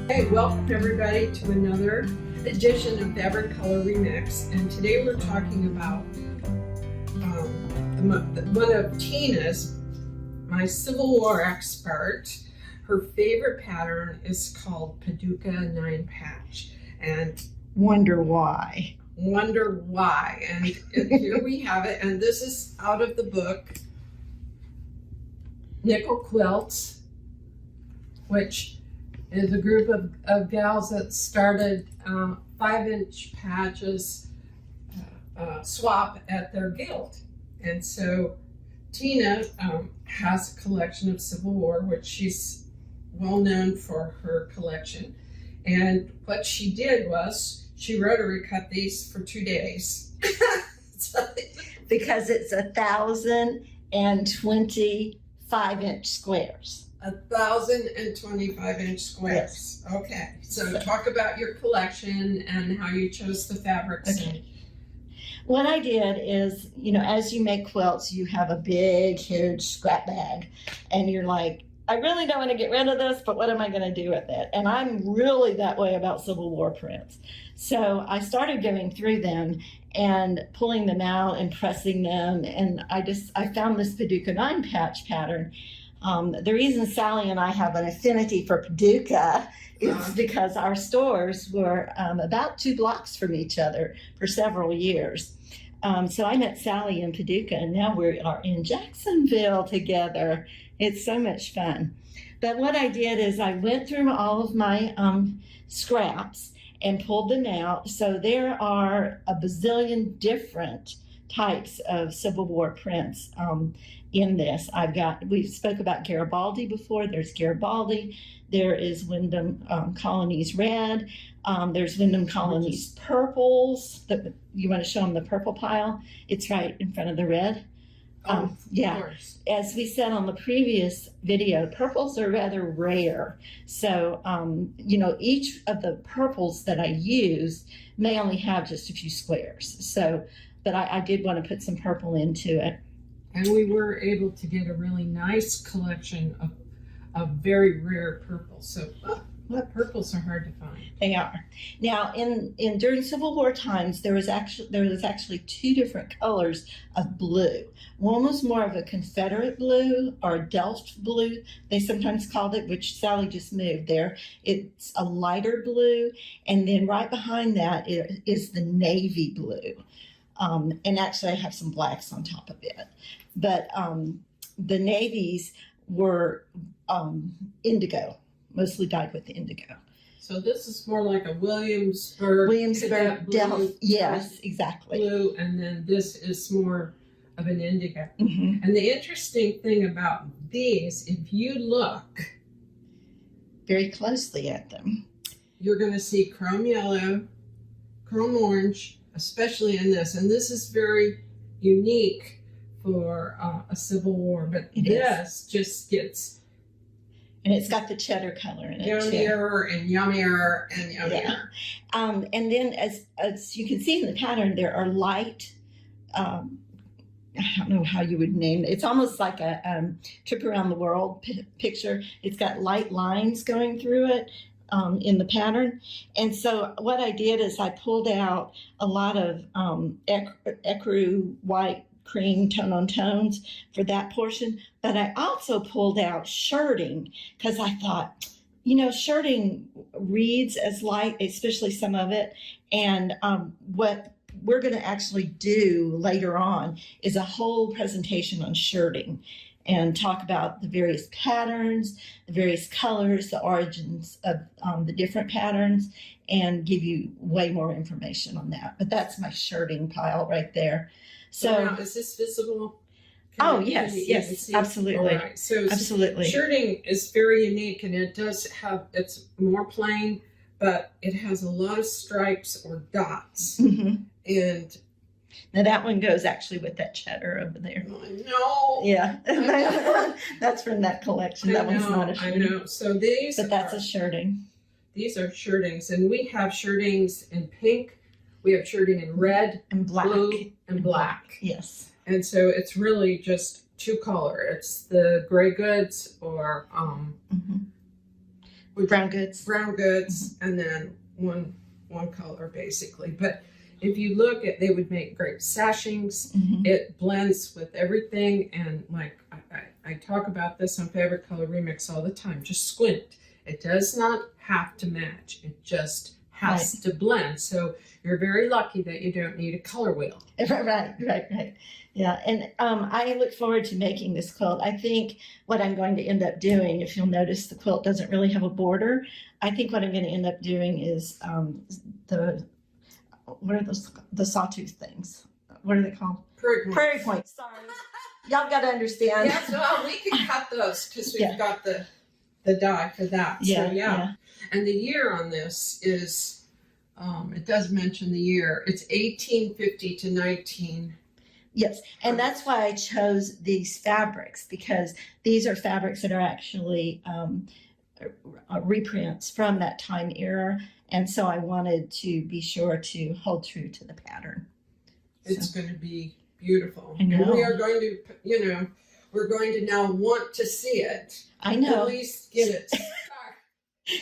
Hey, welcome everybody to another edition of Fabric Color Remix, and today we're talking about one of Tina's, my Civil War expert. Her favorite pattern is called Paducah 9-patch, and wonder why. And here we have it, and this is out of the book Nickel Quilts, which is a group of gals that started 5-inch patches swap at their guild. And so Tina has a collection of Civil War, which she's well known for her collection. And what she did was she rotary cut these for 2 days. Because it's 1,020 5-inch squares. 1,025-inch squares. Yes. Okay, so talk about your collection and how you chose the fabrics. Okay. What I did is, as you make quilts, you have a big, huge scrap bag, and you're like, I really don't want to get rid of this, but what am I going to do with it? And I'm really that way about Civil War prints. So I started going through them and pulling them out and pressing them, and I found this Paducah 9-patch pattern. The reason Sally and I have an affinity for Paducah is because our stores were about 2 blocks from each other for several years. So I met Sally in Paducah, and now we are in Jacksonville together. It's so much fun. But what I did is I went through all of my scraps and pulled them out. So there are a bazillion different types of Civil War prints in this. We spoke about Garibaldi before. There's Garibaldi. There is Wyndham Colonies Red. There's Wyndham Colonies Purples. You want to show them the purple pile? It's right in front of the red. Yeah. As we said on the previous video, purples are rather rare. So, each of the purples that I use may only have just a few squares. So, but I did want to put some purple into it. And we were able to get a really nice collection of very rare purples. So, purples are hard to find. They are. Now, during Civil War times, there was actually 2 different colors of blue. One was more of a Confederate blue, or Delft blue, they sometimes called it, which Sally just moved there. It's a lighter blue, and then right behind that is the navy blue. And actually I have some blacks on top of it. But the navies were indigo, mostly dyed with indigo. So this is more like a Williamsburg Delft. Yes, exactly. Blue, and then this is more of an indigo. Mm-hmm. And the interesting thing about these, if you look very closely at them, you're going to see chrome yellow, chrome orange, especially in this. And this is very unique for a Civil War, but this just gets... And it's got the cheddar color in it yummier and yummier and yummier. Yeah. And then as you can see in the pattern, there are light, I don't know how you would name it. It's almost like a trip around the world picture. It's got light lines going through it in the pattern. And so what I did is I pulled out a lot of ecru white cream tone-on-tones for that portion, but I also pulled out shirting because I thought, shirting reads as light, especially some of it, and what we're going to actually do later on is a whole presentation on shirting and talk about the various patterns, the various colors, the origins of the different patterns, and give you way more information on that. But that's my shirting pile right there. So now, is this visible? Yes, absolutely. All right. So absolutely. Shirting is very unique, and it's more plain, but it has a lot of stripes or dots. Mm-hmm. And now that one goes actually with that cheddar over there. No. Yeah. That's from that collection. That one's not a shirting. I know. So that's a shirting. These are shirtings, and we have shirtings in pink. We have shirting in red, and black, blue, and black. Yes. And so it's really just 2 color. It's the gray goods or Brown goods. Brown goods, and then one color basically. But if you look at, they would make great sashings. It blends with everything, and like I talk about this on Fabric Color Remix all the time. Just squint. It does not have to match. It just has to blend. So you're very lucky that you don't need a color wheel. Right. Yeah, and I look forward to making this quilt. I think what I'm going to end up doing, if you'll notice, the quilt doesn't really have a border. I think what I'm going to end up doing is what are those, the sawtooth things? What are they called? Prairie points. Sorry, y'all got to understand. Yes, well, we can cut those because we've got the die for that. So yeah. And the year on this is, it does mention the year. It's 1850 to 19. Yes, and that's why I chose these fabrics, because these are fabrics that are actually reprints from that time era, and so I wanted to be sure to hold true to the pattern. It's going to be beautiful. I know. And we are going to, we're going to now want to see it. I know. At least get it.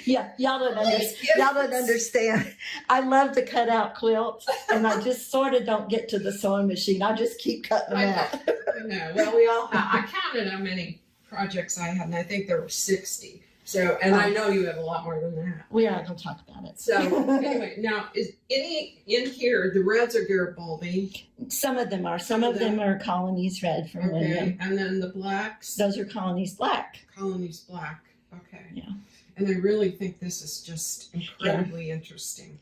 Yeah, y'all don't understand. I love to cut out quilts, and I just sort of don't get to the sewing machine. I just keep cutting them out. I know. Well, we all have. I counted how many projects I had, and I think there were 60. So, and I know you have a lot more than that. We aren't going to talk about it. So, anyway, now, is any in here, the reds are Garibaldi? Some of them are. Some of them are Colonies Red from William. And then the blacks? Those are Colonies Black. Colonies Black. Okay. Yeah. And I really think this is just incredibly interesting.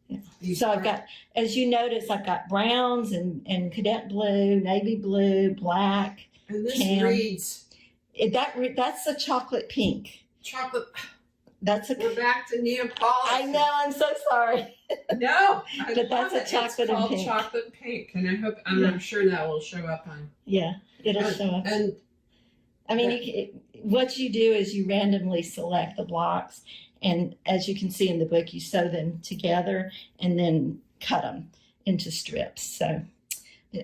Yeah. So I've got, as you notice, I've got browns and cadet blue, navy blue, black. And this tan. reads. That's a chocolate pink. Chocolate. We're back to Neapolitan. I know. I'm so sorry. No, but that's a chocolate and pink. Chocolate pink, and I hope, and I'm sure that will show up on. Yeah, it'll show up. And I mean, what you do is you randomly select the blocks, and as you can see in the book, you sew them together and then cut them into strips. So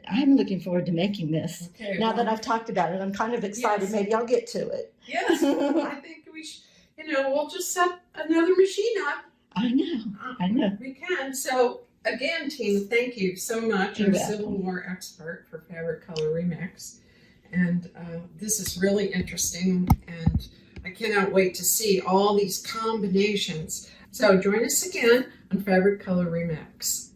I'm looking forward to making this. Okay, now that I've talked about it, I'm kind of excited. Yes. Maybe I'll get to it. Yes, I think we should, we'll just set another machine up. I know. We can. So again, Tina, thank you so much. You're I'm a welcome. Civil War expert for Fabric Color Remix. And this is really interesting, and I cannot wait to see all these combinations. So join us again on Fabric Color Remix.